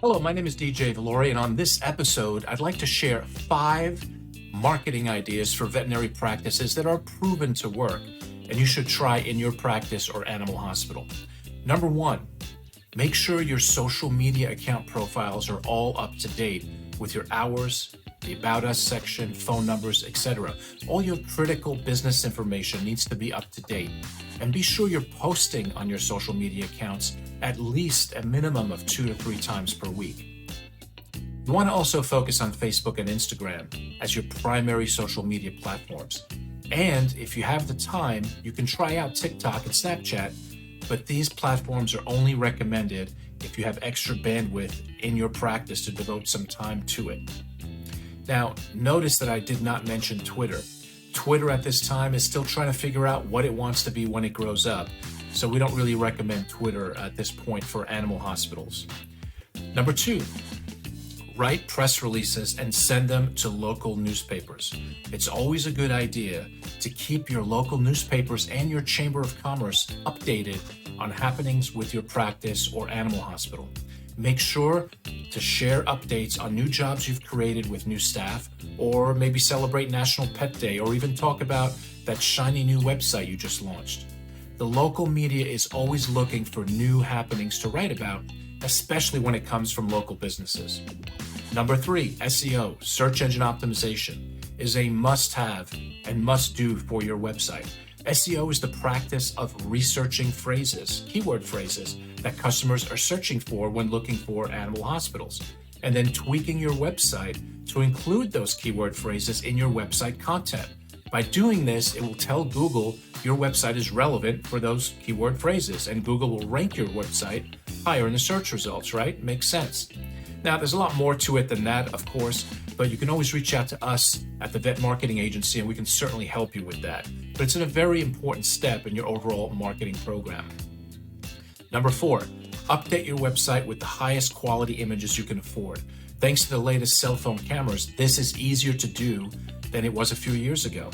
Hello, my name is DJ Valori, and on this episode, I'd like to share 5 marketing ideas for veterinary practices that are proven to work, and you should try in your practice or animal hospital. Number 1, make sure your social media account profiles are all up to date with your hours, the About Us section, phone numbers, etc. All your critical business information needs to be up to date. And be sure you're posting on your social media accounts at least a minimum of 2 to 3 times per week. You want to also focus on Facebook and Instagram as your primary social media platforms. And if you have the time, you can try out TikTok and Snapchat, but these platforms are only recommended if you have extra bandwidth in your practice to devote some time to it. Now, notice that I did not mention Twitter. Twitter at this time is still trying to figure out what it wants to be when it grows up, so we don't really recommend Twitter at this point for animal hospitals. Number 2, write press releases and send them to local newspapers. It's always a good idea to keep your local newspapers and your Chamber of Commerce updated on happenings with your practice or animal hospital. Make sure to share updates on new jobs you've created with new staff, or maybe celebrate National Pet Day, or even talk about that shiny new website you just launched. The local media is always looking for new happenings to write about, especially when it comes from local businesses. Number 3, SEO, search engine optimization, is a must-have and must-do for your website. SEO is the practice of researching phrases, keyword phrases, that customers are searching for when looking for animal hospitals, and then tweaking your website to include those keyword phrases in your website content. By doing this, it will tell Google your website is relevant for those keyword phrases, and Google will rank your website higher in the search results, right? Makes sense. Now, there's a lot more to it than that, of course, but you can always reach out to us at the Vet Marketing Agency, and we can certainly help you with that. But it's a very important step in your overall marketing program. Number 4, update your website with the highest quality images you can afford. Thanks to the latest cell phone cameras, this is easier to do than it was a few years ago.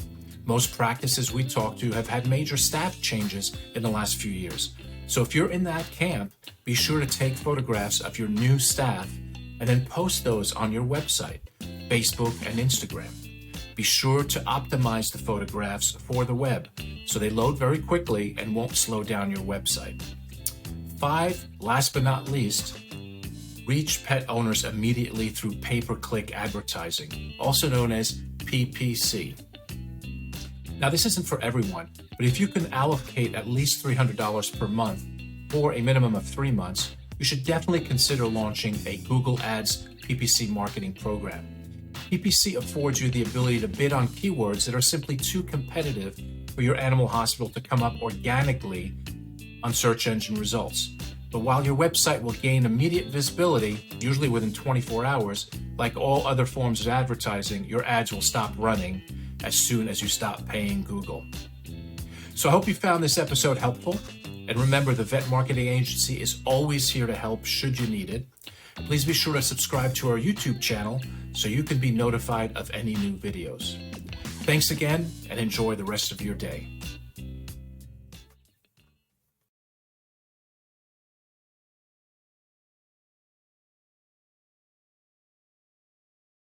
Most practices we talk to have had major staff changes in the last few years. So if you're in that camp, be sure to take photographs of your new staff and then post those on your website, Facebook, and Instagram. Be sure to optimize the photographs for the web so they load very quickly and won't slow down your website. 5, last but not least, reach pet owners immediately through pay-per-click advertising, also known as PPC. Now, this isn't for everyone, but if you can allocate at least $300 per month for a minimum of 3 months, you should definitely consider launching a Google Ads PPC marketing program. PPC affords you the ability to bid on keywords that are simply too competitive for your animal hospital to come up organically on search engine results. But while your website will gain immediate visibility, usually within 24 hours, like all other forms of advertising, your ads will stop running as soon as you stop paying Google. So I hope you found this episode helpful. And remember, the Vet Marketing Agency is always here to help should you need it. Please be sure to subscribe to our YouTube channel so you can be notified of any new videos. Thanks again, and enjoy the rest of your day.